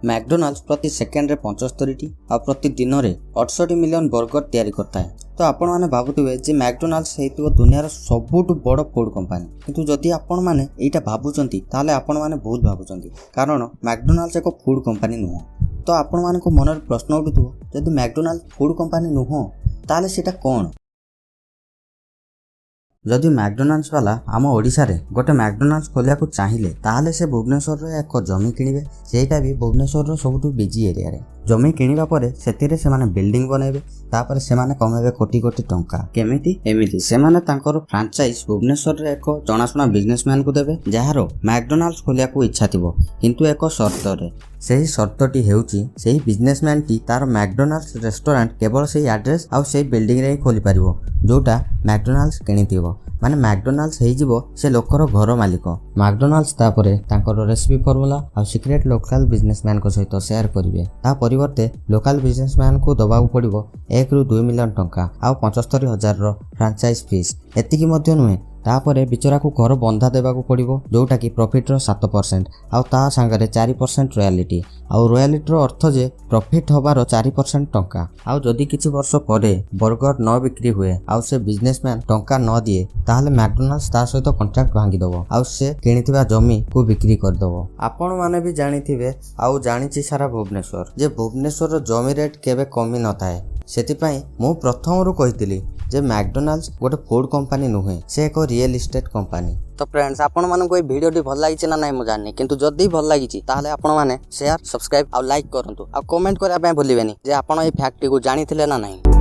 McDonald's प्रति second रे 75 और प्रति दिन रे 68 मिलियन बर्गर तैयारी करता है। तो आपण माने भाबुथिबे जे मैकडोनाल्ड्स हेतिबो दुनियार सबुठु बड़ फूड कंपनी, किंतु जदि आपण माने एटा भाबुचंती ताले आपण माने बहुत भाबुचंती, कारण मैकडोनाल्ड्स एक फूड कंपनी नुह। तो आपण माने को मनर प्रश्न उठुथबो जदि मैकडोनाल्ड्स फूड कंपनी नुह ताले सेटा कोन। जदि मैकडोनाल्ड्स वाला आम ओडिशा रे गोटे मैकडोनाल्ड्स खोलिया को चाहिए ताहले से भुवनेश्वर रे एक जमी किनिबे, सेटा भी भुवनेश्वर रो सबुठु बिजी एरिया रे। जमी किनिबा परे सेतिरे से माने बिल्डिंग बनेबे, तापर से माने कमेबे कोटी कोटी टंका। केमिति एमिति से माने तांकर फ्रांचाइज भुवनेश्वर रे एक जणाशुना बिजनेसमैन को देबे जहारो मैकडोनाल्ड्स खोलिया को इच्छा थिबो, किंतु एक शर्त रे। सेही शर्तटी हेउची सेही बिजनेसमैन टी तार मैकडोनाल्ड्स रेस्टोरेंट केवल सेही एड्रेस आउ सेही बिल्डिंग रे खोली परिबो जोटा मैकडोनाल्ड्स किनिथिबो। माने मैकडोनाल्ड्स हेई जिवो से लोकर घर मालिक। मैकडोनाल्ड्स तापरे तांकर रेसिपी फॉर्मूला आ सीक्रेट लोकल बिजनेसमैन को सहित शेयर करिवे। ता परिवर्ते लोकल बिजनेसमैन को दबाउ पड़िबो 1 ରୁ 2 मिलियन टंका आ 75,000 रो फ्रांचाइज फीस। एतिकी मध्य नुहे, तापरे बिचरा को घर बंधा देबा को पड़िबो जोटा की प्रॉफिट रो 7% आ ता संगरे 4% रॉयल्टी। आ रॉयल्टी रो अर्थ जे प्रॉफिट होबार 4% टंका। आ जदि किछि वर्ष परे बर्गर न बिक्री हुए आ से बिजनेसमैन टंका न दिए ताहले मैकडोनाल्ड्स ता सहित कॉन्ट्रैक्ट भांगी दबो आ से किनिथिबा जमी को बिक्री कर दबो। आपण माने भी जानिथिबे आ जानिछि सारा भुवनेश्वर जे भुवनेश्वर रो जमी रेट केबे कमी न थाए। सेतिपई मु प्रथमरु कहितली जे मैकडोनाल्ड्स गोटे फूड कंपनी नुहे, से एक रियल एस्टेट कंपनी। तो फ्रेंड्स आपण मानक ए वीडियोटी भल लागिछि ना नाही मु जाननी, किंतु जदि भल लागिछि ताहले आपण माने शेयर सब्सक्राइब आ लाइक करंतु आ कमेंट करबा भूलिबेनी जे आपण ए फैक्ट को जानिथिले ना नाही।